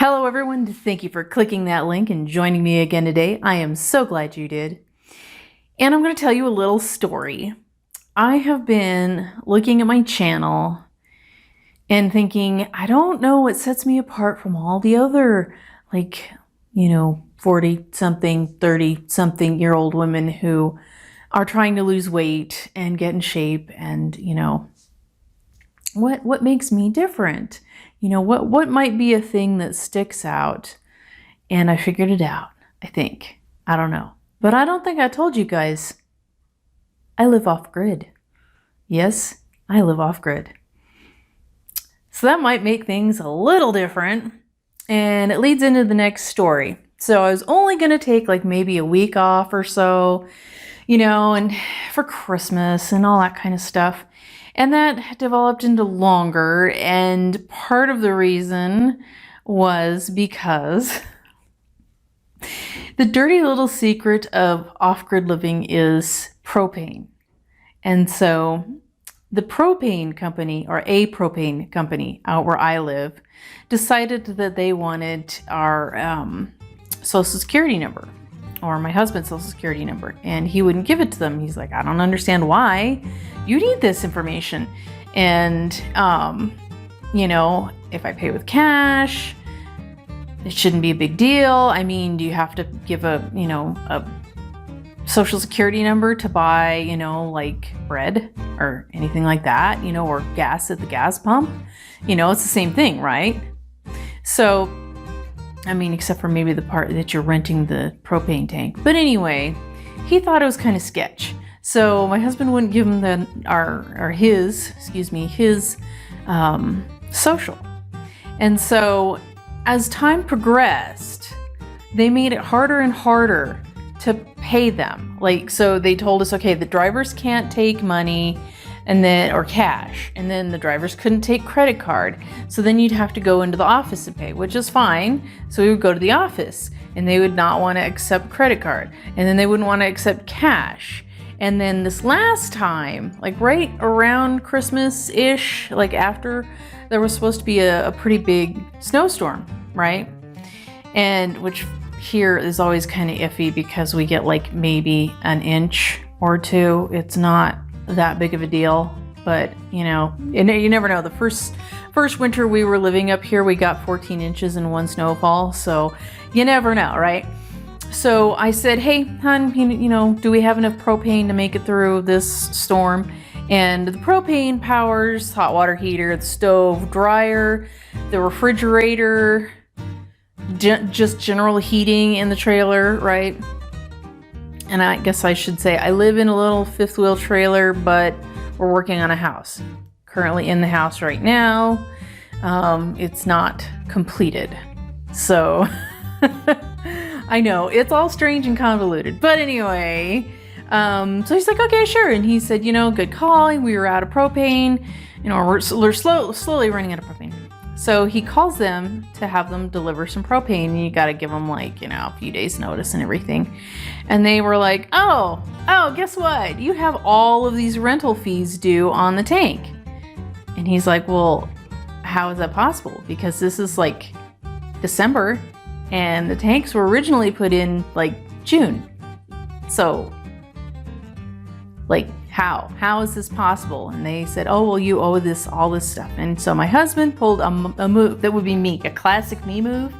Hello everyone, thank you for clicking that link and joining me again today. I am so glad you did. And I'm going to tell you a little story. I have been looking at my channel and thinking, I don't know what sets me apart from all the other, 40-something, 30-something year old women who are trying to lose weight and get in shape and, what makes me different? What might be a thing that sticks out? And I figured it out, I think. I don't know. But I don't think I told you guys. I live off-grid. Yes, I live off-grid. So that might make things a little different. And it leads into the next story. So I was only going to take maybe a week off or so, and for Christmas and all that kind of stuff. And that developed into longer, and part of the reason was because the dirty little secret of off-grid living is propane. And so the propane company, or a propane company out where I live, decided that they wanted our Social Security number, or my husband's Social Security number, and he wouldn't give it to them. He's like, I don't understand why you need this information. And, if I pay with cash, it shouldn't be a big deal. I mean, do you have to give a Social Security number to buy, bread or anything like that, or gas at the gas pump? It's the same thing, right? So, except for maybe the part that you're renting the propane tank. But anyway, he thought it was kind of sketch. So my husband wouldn't give him his social. And so as time progressed, they made it harder and harder to pay them. So they told us, okay, the drivers can't take money or cash, and then the drivers couldn't take credit card. So then you'd have to go into the office and pay, which is fine. So we would go to the office and they would not want to accept credit card, and then they wouldn't want to accept cash. And then this last time, right around Christmas-ish, after there was supposed to be a pretty big snowstorm, right? And which here is always kind of iffy because we get maybe an inch or two. It's not that big of a deal, but you never know. The first winter we were living up here, we got 14 inches in one snowfall, so you never know, right? So I said, hey, hon, do we have enough propane to make it through this storm? And the propane powers hot water heater, the stove, dryer, the refrigerator, just general heating in the trailer, right? And I guess I should say I live in a little fifth wheel trailer, but we're working on a house. Currently in the house right now. It's not completed. So I know it's all strange and convoluted, but anyway, so he's like, okay, sure. And he said, good call. We were out of propane, we're slowly running out of propane. So he calls them to have them deliver some propane, and you got to give them a few days notice and everything. And they were like, oh, guess what? You have all of these rental fees due on the tank. And he's like, well, how is that possible? Because this is December, and the tanks were originally put in June. So how is this possible? And they said, oh, well, you owe all this stuff. And so my husband pulled a move that would be me, a classic me move.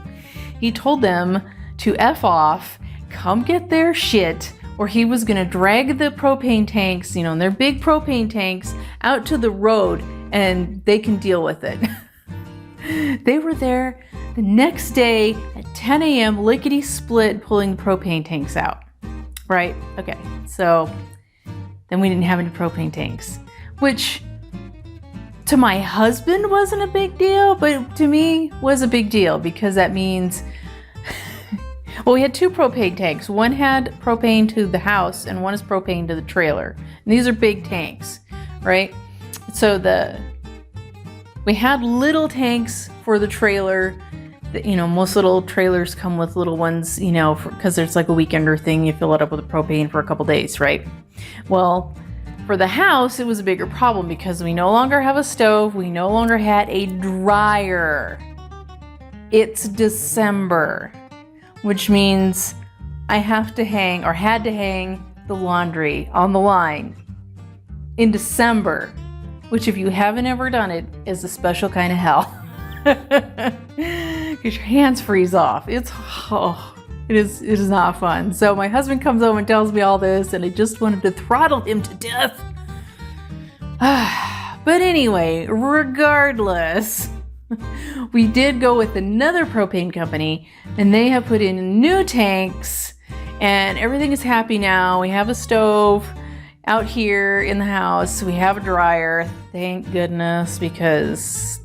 He told them to F off, come get their shit, or he was going to drag the propane tanks, their big propane tanks, out to the road, and they can deal with it. They were there the next day at 10 a.m. lickety-split pulling the propane tanks out. Right? Okay. So then we didn't have any propane tanks, which to my husband wasn't a big deal, but to me was a big deal because that means, well, we had two propane tanks. One had propane to the house and one is propane to the trailer. And these are big tanks, right? So we had little tanks for the trailer. Most little trailers come with little ones, because there's a weekender thing. You fill it up with propane for a couple days, right? Well, for the house, it was a bigger problem because we no longer have a stove. We no longer had a dryer. It's December, which means I have to hang, or had to hang, the laundry on the line in December, which if you haven't ever done it, is a special kind of hell. Because your hands freeze off. It is not fun. So my husband comes home and tells me all this, and I just wanted to throttle him to death. But anyway, regardless, we did go with another propane company, and they have put in new tanks, and everything is happy now. We have a stove out here in the house. We have a dryer, thank goodness, because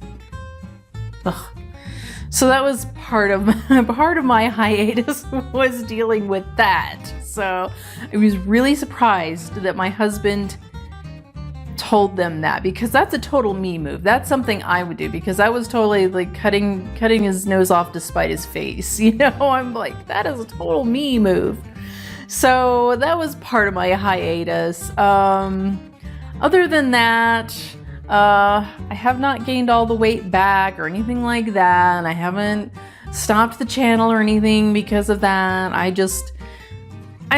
so that was part of my hiatus, was dealing with that. So I was really surprised that my husband told them that, because that's a total me move. That's something I would do, because I was totally like cutting his nose off to spite his face. You know, I'm like, that is a total me move. So that was part of my hiatus. Other than that, I have not gained all the weight back or anything like that, and I haven't stopped the channel or anything because of that. I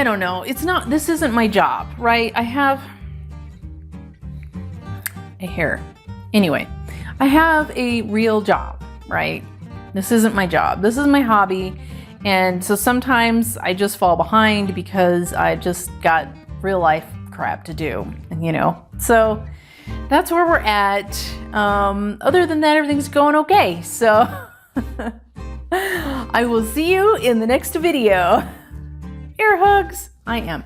don't know. This isn't my job, right? I have a hair. Anyway, I have a real job, right? This isn't my job. This is my hobby. And so sometimes I just fall behind because I just got real life crap to do, you know? So that's where we're at. Other than that, everything's going okay. So I will see you in the next video. Air hugs. I am